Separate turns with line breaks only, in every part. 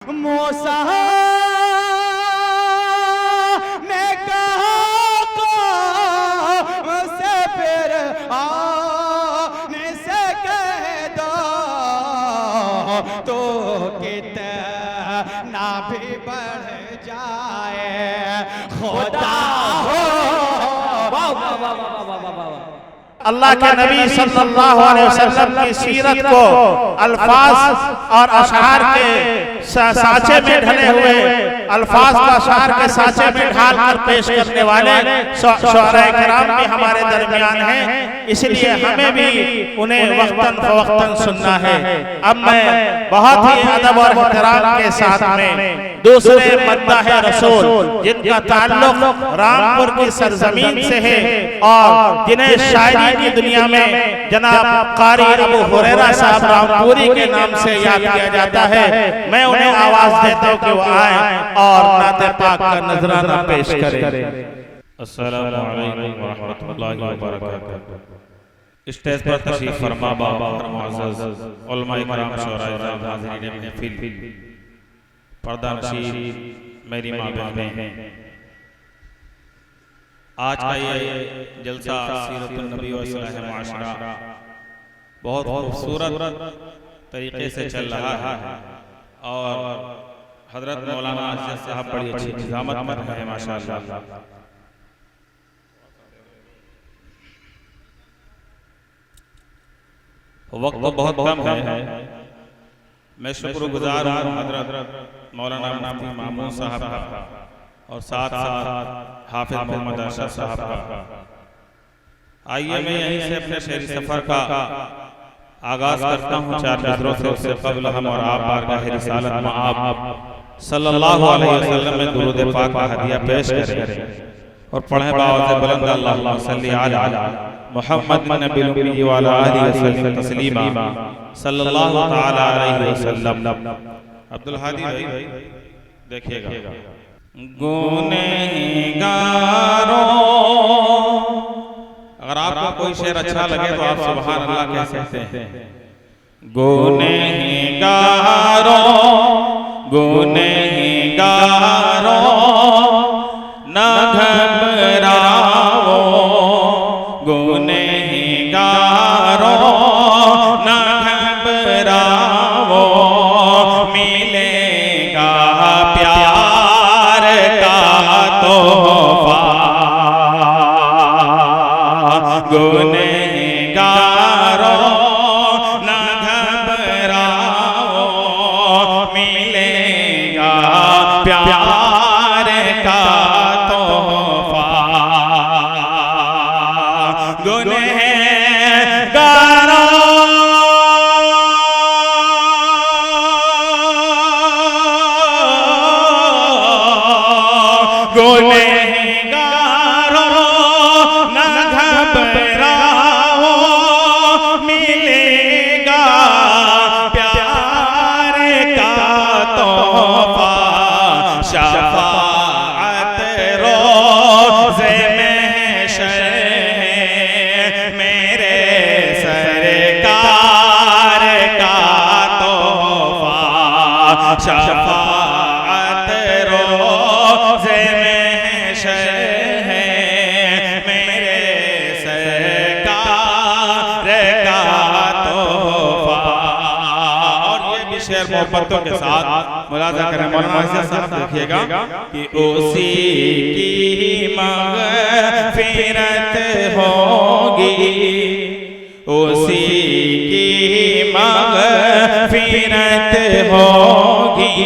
मूसा ने कहा मुझसे फिर आने से कह दो तो कितना भी बढ़ जाए खुदा हो।
अल्लाह के नबी सल्लल्लाहु अलैहि वसल्लम की सीरत को अल्फाज और अशआर के साँचे में ढले हुए अल्फाज का अशआर के साँचे में ढाल कर पेश करने वाले शुअराए किराम भी हमारे दरमियान हैं, इसलिए हमें भी उन्हें वक्तन फवक्तन सुनना है। अब मैं बहुत ही अदब और एहतराम के साथ में दूसरे मद्दाह रसूल जिनका ताल्लुक रामपुर की सरजमीन से है और जिन्हें शायरी की दुनिया में जनाब कारी अबू हुरैरा साहब रामपुरी के नाम से याद किया जाता है, मैं उन्हें आवाज देता हूं कि वो आए और नाते पाक का नजराना पेश करें।
अस्सलामु अलैकुम व रहमतुल्लाहि व बरकातहू। स्टेज पर तशरीफ फरमा बाबा मुअज़्ज़ज़ उलमाए किराम शुअराए हाज़िरीन महफिल पर्दा नशीर मेरी माँ बहनें, आज का ये जलसा सीरतुन नबी व इस्लाह मुआशरा बहुत खूबसूरत तरीके से चल रहा है और हजरत मौलाना अज़ीज़ साहब बड़ी अच्छी निज़ामत कर रहे हैं माशाअल्लाह। वक्त बहुत कम है, मैं शुक्रगुजार हूँ हजरत मौलाना मुफ्ती मामून साहब का और साथ साथ हाफिज मोहम्मद अशरफ साहब का। आइए मैं यहीं से अपने शेरी सफर का आगाज करता हूँ चार नजरों से। उससे कबल हम और आप बारगाह रिसालत में आप सल्लल्लाहु अलैहि वसल्लम में दुरूद पाक का हदिया पेश करें और पढ़ें बावज़ बुलंद अल्लाहुम्मा सल्ली अला मुहम्मद नबी व अला आलिहि वसल्लम तस्लीमा सल्लल्लाहु तआला अलैहि वसल्लम। अब्दुल हादी भाई देखिएगा। गुनहगारों, अगर आपको कोई शेर अच्छा लगे तो आप सुभान अल्लाह कह सकते हैं। गुनहगारों गुनहगारों न घबराओ, गुनहगारों न घबराओ, मिलेगा प्यार का तोहफा। गुनहगारों न घबराओ, मिलेगा प्यार का तोहफा। गुनहगारों गुनहगारों न घबराओ, मिलेगा प्यार का तोहफा। शफाअत रोज़े महशर मेरे सरकार का तोहफा। शफाअत रोज़े महशर मेरे सरकार का तोहफा। और ये भी शेर मोहब्बतों के साथ मुलाज़ा करें। मौलाना अज़ीज़ साहब देखिएगा कि उसी की मग़फ़िरत होगी, उसी की मग़फ़िरत होगी,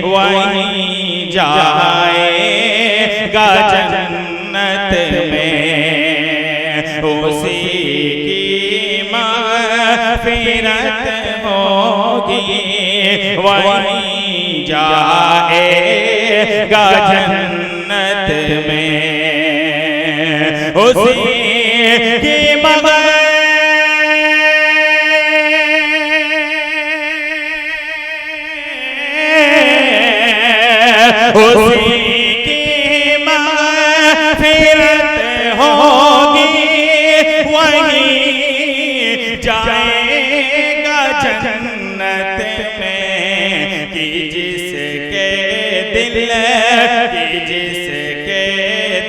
वहीं जाएगा जन्नत में। उसी की मग़फ़िरत होगी, वहीं जाएगा जन्नत में। उसी की उसी की मग़फ़िरत होगी, वहीं जाएगा जन्नत में। कीजिए जिसके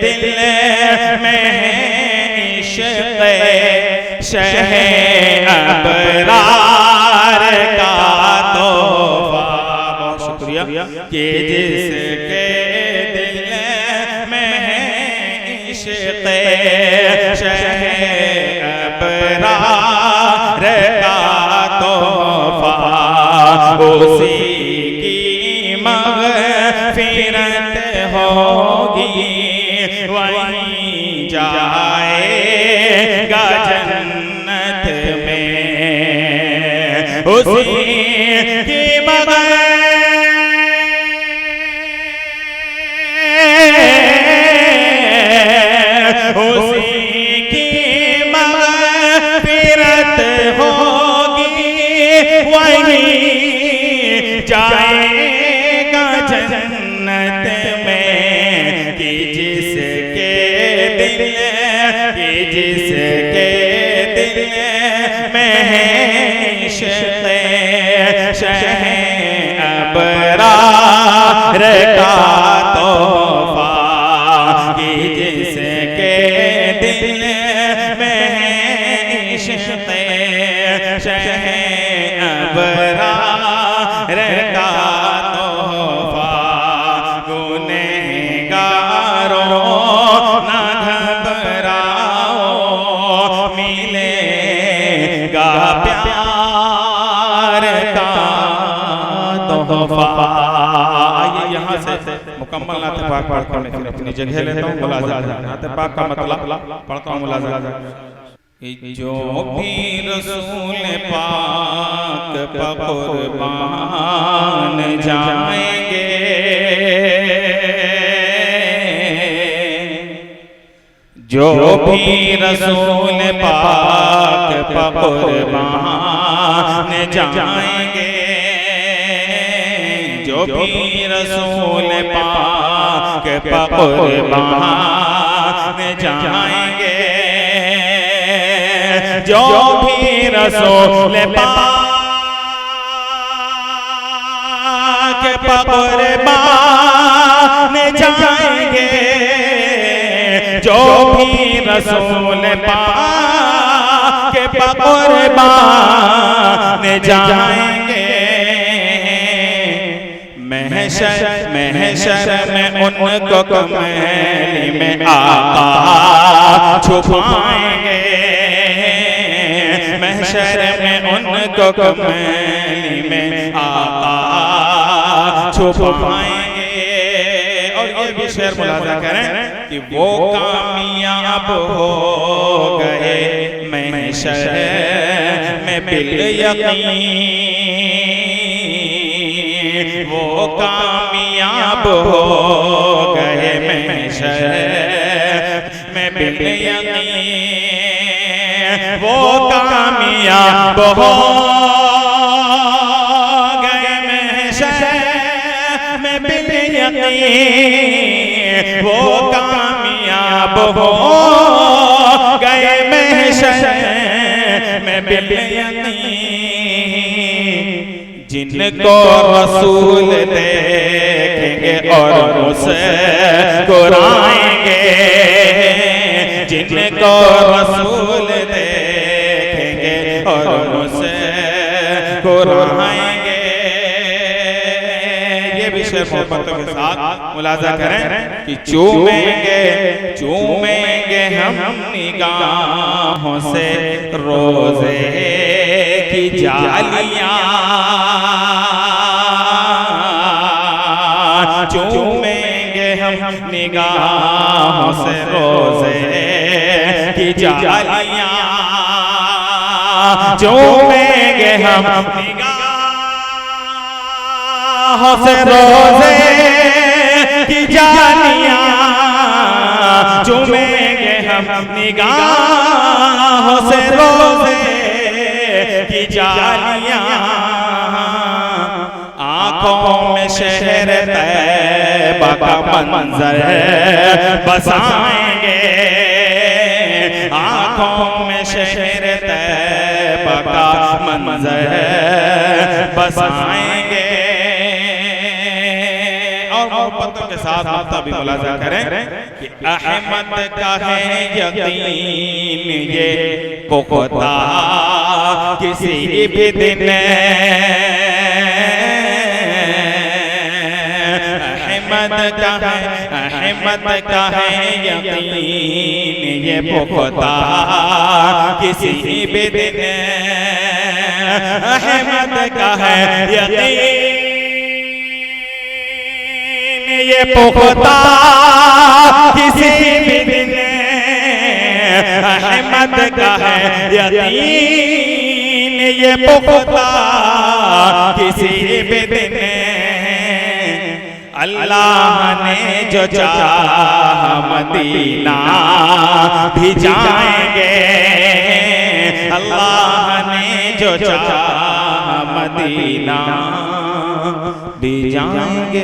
दिल में इश्क़ शह अबरार का तोहफा। बहुत शुक्रिया। कि जिसके दिल में इश्क़ शह अबरार का तोहफा, उसी की मग़फ़िरत होगी, वहीं जाएगा जन्नत में। उसी की मग़फ़िरत होगी, वहीं जाएगा जन्नत में। कि जिसके दिल में इश्क़ शह अबरार का तोहफा, कि जिसके दिल में इश्क़ शह अबरार का तोहफा, गुनहगारों ना घबराओ, मिलेगा प्यार का तोहफा। आइए यहाँ से मुकम्मल नाते पाक पढ़कर मैं फिर अपनी जगह लेता हूँ। मुलाज़ा नाते पाक का मतलब पढ़ता हूँ मुलाज़ा। जो भी रसूल पाक पर कुर्बान जाएंगे, जो भी रसूल पाक पर कुर्बान जाएंगे, जो भी रसूल पाक पर कुर्बान जाएंगे, जो भी रसूल पाक पर कुर्बान जाएंगे, जो भी रसूल पाक पर कुर्बान जाएंगे, महशर में उनको कमली में आका छुपाएंगे, महशर में उनको कमली में आका छुपाएंगे। और ये भी शेर मुलाज़ा करें कि वो कामयाब हो गए महशर में बिल यकीन, वो कामयाब हो गए महशर में बिल यकीन, वो कामयाब हो गए महशर में बिल यकीन, वो कामयाब हो गए महशर में बिल यकीन। जिनको रसूल देखेंगे और मुस्कुराएंगे, जिनको रसूल देखेंगे और मुस्कुराएंगे। ये भी शेर मोहब्बतों के साथ मुलाज़ा करें कि चूमेंगे हम निगाहों से रोज़े की जालियां, चूमेंगे हम निगाहों से रोज़े की जालियां, चूमेंगे हम निगाहों से रोज़े की जालियां, चूमेंगे हम निगाहों से रोज़े की जालियां। आँखों में शहर तैबा का मंजर बसाएंगे, आँखों में शहर तैबा का मंजर बसाएंगे, और मोहब्बतों के साथ मक्ता भी मुलाजा करें कि अहमद का है यकीन ये पुख्ता किसी भी दिन अहमद का है यकीन ये पुख्ता किसी भी दिन अहमद का है यकीन ये पुख्ता किसी भी दिन अहमद का है यकीन ये पुख्ता किसी भी दिन अल्लाह ने जो चाहा मदीना भी जाएंगे अल्लाह ने जो चाहा मदीना भी जाएंगे।